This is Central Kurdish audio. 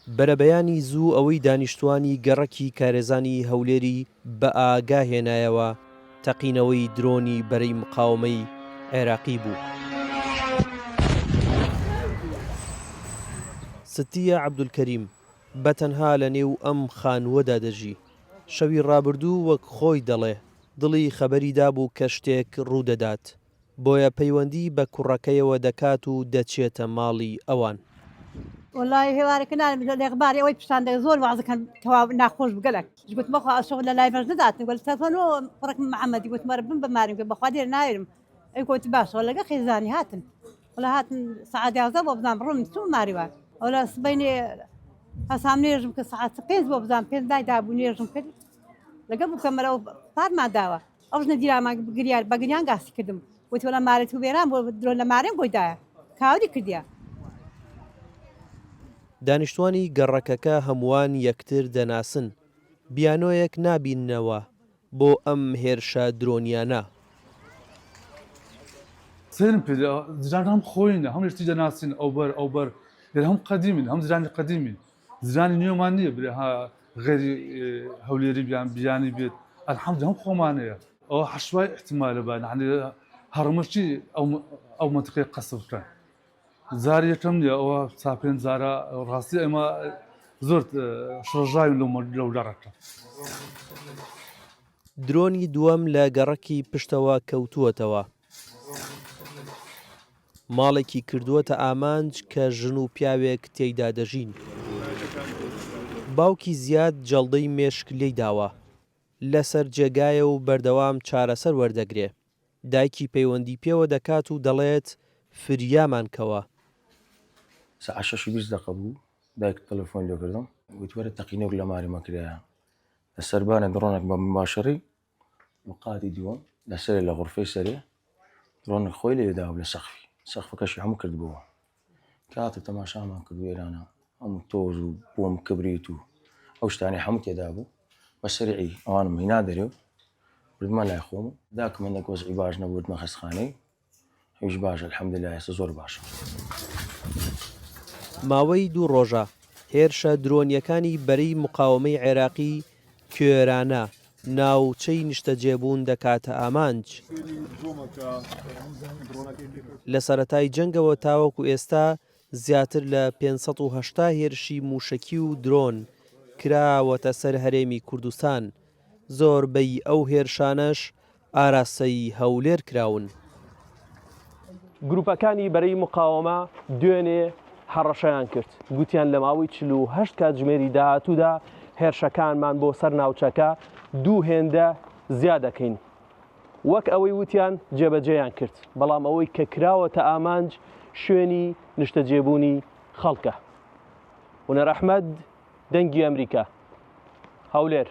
بەرەبەیانی زوو ئەوەی دانیشتوانی گەڕەکی کارێزانی هەولێری بە ئاگاهێنایەوە تەقینەوەی درۆنی بەرەی مقاومەی عێراقی بوو. ستیە عەبدولکەریم بەتەنها لە نێو ئەم خانووەدا دەژی. شەوی ڕابردوو وەک خۆی دەڵێ دڵی خەبەریدا بوو کە شتێک ڕوودەدات، بۆیە پەیوەندی بە کوڕەکەیەوە دەکات و دەچێتە ماڵی ئەوان. والله هێوارەکە لەغباری ئەوەی پیشاندە زۆر وازەکەن تەواو ناخۆش بگەلک گوتمەخوا ئەشەو لە لای بەش دەداتن گوت تەفەنۆ کوڕەکەم محەممەدی گوتمەرە بم بەمارم بەخوا دێر ناوێرم ئەی گوتی باشەوە لەگە خێزانی هاتن وڵا هاتن سەعات 11 بۆ بزانام ڕۆم چوو ماریوان ئەو لە سبەینێ هەسام نێژم کە سەعات 5 بۆ بزانام پێ دایدابوو نێژم کرد لەگە بووکەمەرەوە پارمان داوە ئەو ژنە دیرامان بگریار بەگریان گاسی کردم وتی وەڵا مارێت و وێران بۆ درۆ لە مارێن بۆیدایە کاوری کردیە. دانیشتوانی گەڕەکەکە هەمووان یەکتر دەناسن، بیانۆیەک نابیننەوە بۆ ئەم هێرشە درۆنیانە. سێن پێ زران هەم خۆینە هەم شتی دەناسین ئەو بەر هەم قەدیمین هەم زرانی قەدیمین زرانی نوێمان نییە برێها غێری هەولێری بیانی بێت ئەلحەمد هەم خۆمانەیە ئەوە حەشوای احتیمالە بە هەڕمەشی ئەو منتیقەی قەسب بکەن. زاری یەکەم نیە ئەوە چاپێن زارە ڕاستی ئێمە زۆر شڕژاوین لەو لەڕەکە. درۆنی دووەم لە گەڕەکی پشتەوە کەوتووەتەوە. ماڵێکی کردووەتە ئامانج کە ژن و پیاوێک تێیدا دەژین. باوکی زیاد جەڵدەی مێشک لێی داوە، لەسەر جێگایە و بەردەوام چارەسەر وەردەگرێ. دایکی پەیوەندی پێوە دەکات و دەڵێت فریامان کەوە. ساعة 6:20 دقيقة بوو دایک تەلەفۆن لێ کردم گوت وەرە تەقینەوەک لە ماریمە کرایە لە سەربانە درۆنێک بە مباشەڕی وقاتی دیوەم لەسەرێ لە غورفەی سەرێ درۆنێک خۆی لێدا لە سەقفەکەشی هەموو کرد بووە کاتە تەماشامان کرد وێرانە هەموو تۆز و بۆم کبریت و ئەو شتانی هەموو تێدا بوو بە سەریعی ئەوانم هینا دەرێ و بردمە لای خۆم داکە من وەزعی باش نەبوو بردمە خەستخانەی هیچ باشە الحەمدوللا ئێستا زۆر باشە. ماوەی 2 ڕۆژە هێرشە درۆنیەکانی بەرەی مقاومەی عێراقی کوێرانە ناوچەی نیشتەجێبوون دەکاتە ئامانج. لە سەرەتای جەنگەوە تاوەکو ئێستا زیاتر لە 580 هێرشی موشەکی و درۆن کراوەتە سەر هەرێمی کوردستان. زۆربەی ئەو هێرشانەش ئاراستەی هەولێر کراون. گروپەکانی بەرەی مقاومە دوێنێ هەڕەشەیان کرد، گوتیان لە ماوەی 48 کاتژمێری داهاتوودا هێرشەکانمان بۆ سەر ناوچەکە 2 هێندە زیادەکەین. وەک ئەوەی وتیان جێبەجێیان کرد، بەڵام ئەوەی کە کراوەتە ئامانج شوێنی نیشتەجێبوونی خەڵکە. هونەر ئەحمەد، دەنگی ئەمریکا، هەولێر.